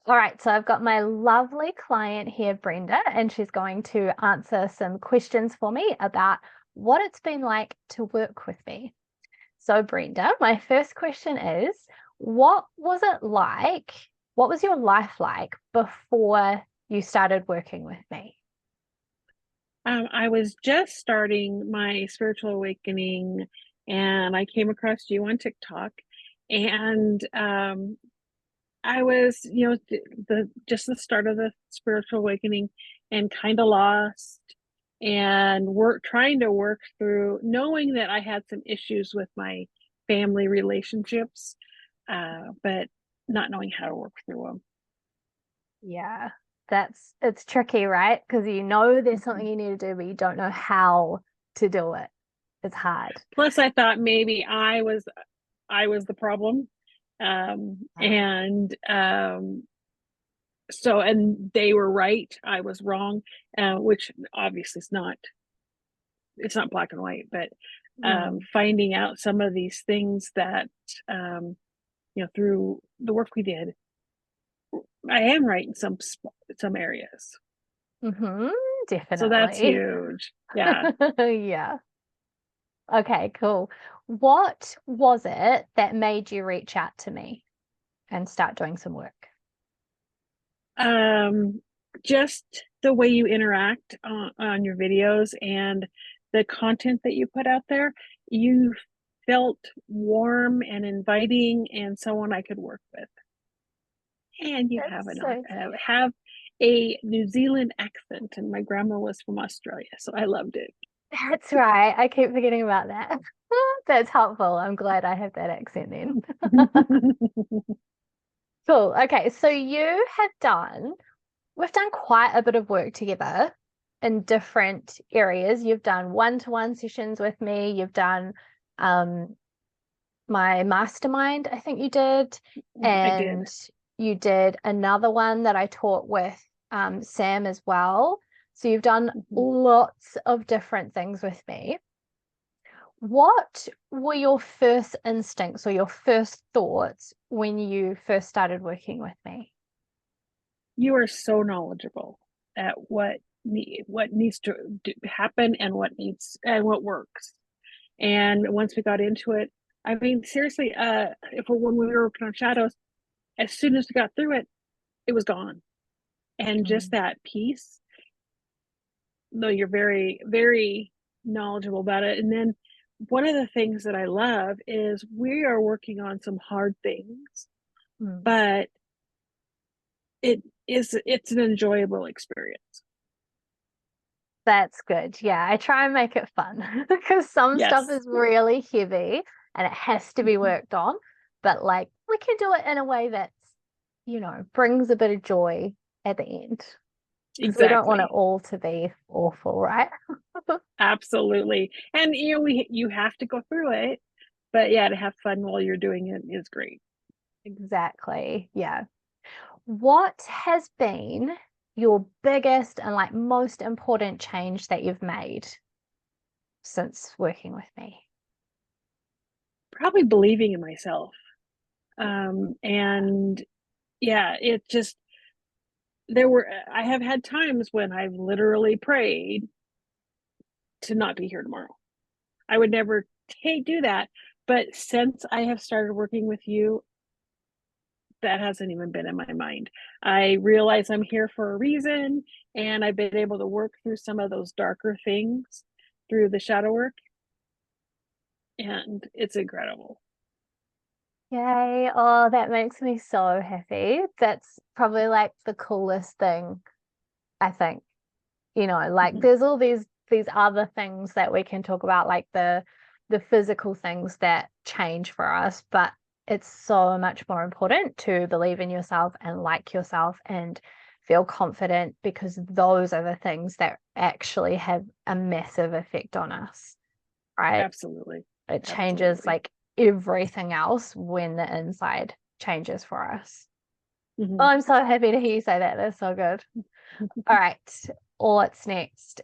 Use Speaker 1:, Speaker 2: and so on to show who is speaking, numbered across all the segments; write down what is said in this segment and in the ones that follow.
Speaker 1: All right, so I've got my lovely client here, Brenda, and she's going to answer some questions for me about what it's been like to work with me. So, Brenda, my first question is, what was it like? What was your life like before you started working with me?
Speaker 2: I was just starting my spiritual awakening and I came across you on TikTok and I was, the just the start of the spiritual awakening and kind of lost and trying to work through knowing that I had some issues with my family relationships, but not knowing how to work through them.
Speaker 1: Yeah, it's tricky, right? Because you know there's something you need to do, but you don't know how to do it. It's hard.
Speaker 2: Plus, I thought maybe I was the problem. And so, and they were right. I was wrong, which obviously it's not black and white, but
Speaker 1: Mm.
Speaker 2: finding out some of these things that, through the work we did, I am right in some areas.
Speaker 1: Mm-hmm,
Speaker 2: So that's
Speaker 1: definitely.
Speaker 2: huge. Yeah.
Speaker 1: Yeah. Okay, cool. What was it that made you reach out to me and start doing some work?
Speaker 2: Um, just the way you interact on your videos and the content that you put out there, you felt warm and inviting and someone I could work with. And you have
Speaker 1: That's so
Speaker 2: have a New Zealand accent, and my grandma was from Australia, so I loved it.
Speaker 1: That's right. I keep forgetting about that. That's helpful. I'm glad I have that accent then. Cool. Okay, so we've done quite a bit of work together in different areas. You've done one-to-one sessions with me. You've done um my mastermind, I think you did,
Speaker 2: I did.
Speaker 1: and you did another one that I taught with Sam as well. So you've done
Speaker 2: Mhm.
Speaker 1: lots of different things with me. What were your first instincts or your first thoughts when you first started working with me?
Speaker 2: You are so knowledgeable at what needs to happen and what works. And once we got into it, I mean, seriously, if when we were working on shadows, as soon as we got through it, it was gone. And just
Speaker 1: Mm.
Speaker 2: that peace, though you're very, very knowledgeable about it. And then one of the things that I love is we are working on some hard things,
Speaker 1: Mm.
Speaker 2: but it's an enjoyable experience.
Speaker 1: That's good. Yeah, I try and make it fun because some stuff
Speaker 2: Yes.
Speaker 1: is really heavy and it has to be worked on. But like we can do it in a way that's, brings a bit of joy at the end because we don't want it
Speaker 2: Exactly.
Speaker 1: all to be awful, right?
Speaker 2: Absolutely. And you have to go through it, but yeah, to have fun while you're doing it is great.
Speaker 1: Exactly. Yeah. What has been your biggest and like most important change that you've made since working with me?
Speaker 2: Probably believing in myself. And yeah, it just I have had times when I've literally prayed to not be here tomorrow. I would never do that. But since I have started working with you, that hasn't even been in my mind. I realize I'm here for a reason, and I've been able to work through some of those darker things through the shadow work, and it's incredible.
Speaker 1: Yay. Oh, that makes me so happy. That's probably like the coolest thing, I think. Like
Speaker 2: Mhm.
Speaker 1: there's all these other things that we can talk about, like the physical things that change for us, but it's so much more important to believe in yourself and like yourself and feel confident because those are the things that actually have a massive effect on us, right?
Speaker 2: Absolutely.
Speaker 1: It changes
Speaker 2: Absolutely.
Speaker 1: like everything else when the inside changes for us. Oh,
Speaker 2: Mhm.
Speaker 1: I'm so happy to hear you say that. That's so good. All right. What's next?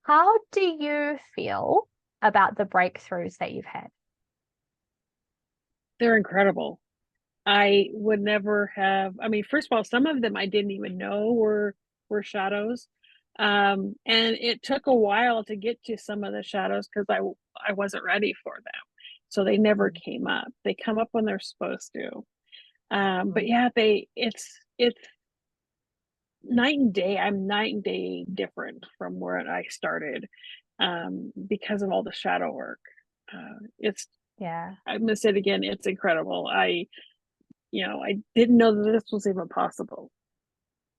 Speaker 1: How do you feel about the breakthroughs that you've had?
Speaker 2: They're incredible. I would never have, I mean, first of all, some of them I didn't even know were shadows. And it took a while to get to some of the shadows because I wasn't ready for them. So they never came up. They come up when they're supposed to. But yeah, it's night and day. I'm night and day different from where I started, because of all the shadow work. It's
Speaker 1: Yeah.
Speaker 2: I'm gonna say it again, it's incredible. I didn't know that this was even possible.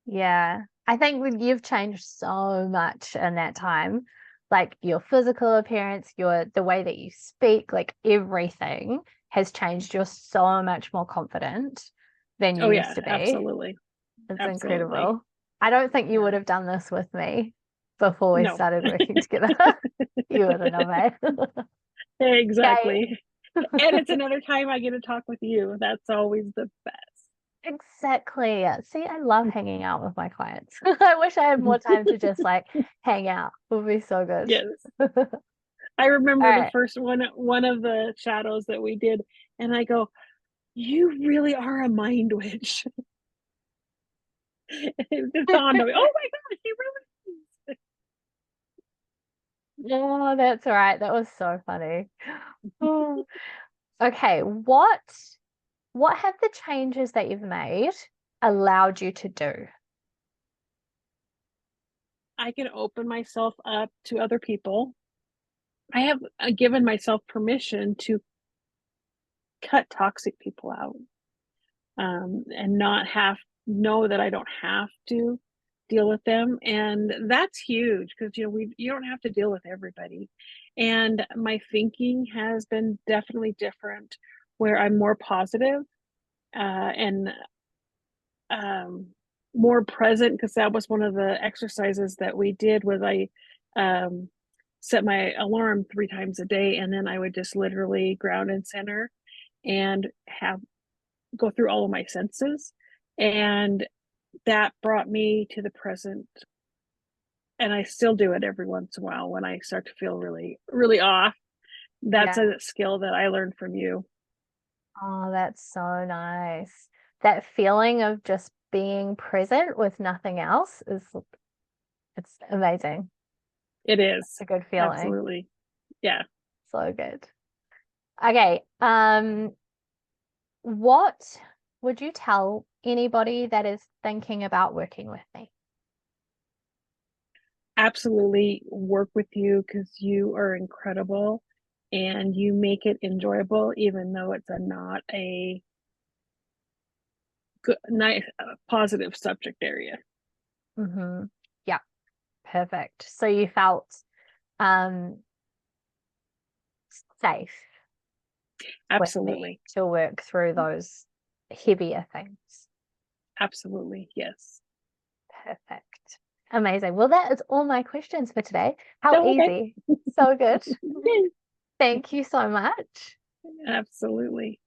Speaker 1: Yeah. I think you've changed so much in that time. Like your physical appearance, the way that you speak, like everything has changed. You're so much more confident than
Speaker 2: Oh
Speaker 1: you
Speaker 2: yeah,
Speaker 1: used to be.
Speaker 2: absolutely.
Speaker 1: It's
Speaker 2: Absolutely.
Speaker 1: incredible. I don't think you
Speaker 2: Yeah.
Speaker 1: would have done this with me before we
Speaker 2: No.
Speaker 1: started working together. You wouldn't have, eh? Okay.
Speaker 2: Exactly. And it's another time I get to talk with you. That's always the best.
Speaker 1: Exactly. See, I love hanging out with my clients. I wish I had more time to just like hang out. It would be so good.
Speaker 2: Yes.
Speaker 1: All
Speaker 2: I remember the
Speaker 1: right.
Speaker 2: first one of the shadows that we did, and I go, "You really are a mind witch." It just dawned on me, "Oh my gosh, he really is."
Speaker 1: Oh, that's all right. That was so funny. Oh, okay, what have the changes that you've made allowed you to do?
Speaker 2: I can open myself up to other people. I have given myself permission to cut toxic people out, and not have know that I don't have to deal with them, and that's huge because you don't have to deal with everybody. And my thinking has been definitely different, where I'm more positive, and um, more present, because that was one of the exercises that we did. Was I um, set my alarm 3 times a day, and then I would just literally ground and center and have go through all of my senses, and that brought me to the present. And I still do it every once in a while when I start to feel really really off. That's
Speaker 1: Yeah.
Speaker 2: a skill that I learned from you.
Speaker 1: Oh, that's so nice. That feeling of just being present with nothing else it's amazing.
Speaker 2: It
Speaker 1: It's
Speaker 2: is.
Speaker 1: a good feeling.
Speaker 2: Absolutely. Yeah.
Speaker 1: So good. Okay. What would you tell anybody that is thinking about working with me?
Speaker 2: Absolutely work with you, because you are incredible and you make it enjoyable, even though it's not a good, nice, positive subject area.
Speaker 1: Mm-hmm. Yeah, perfect. So you felt um safe with me
Speaker 2: Absolutely.
Speaker 1: to work through those heavier things.
Speaker 2: Absolutely. Yes.
Speaker 1: Perfect. Amazing. Well, that is all my questions for today. How
Speaker 2: Oh, okay.
Speaker 1: easy. So good. Thank you so much.
Speaker 2: Absolutely.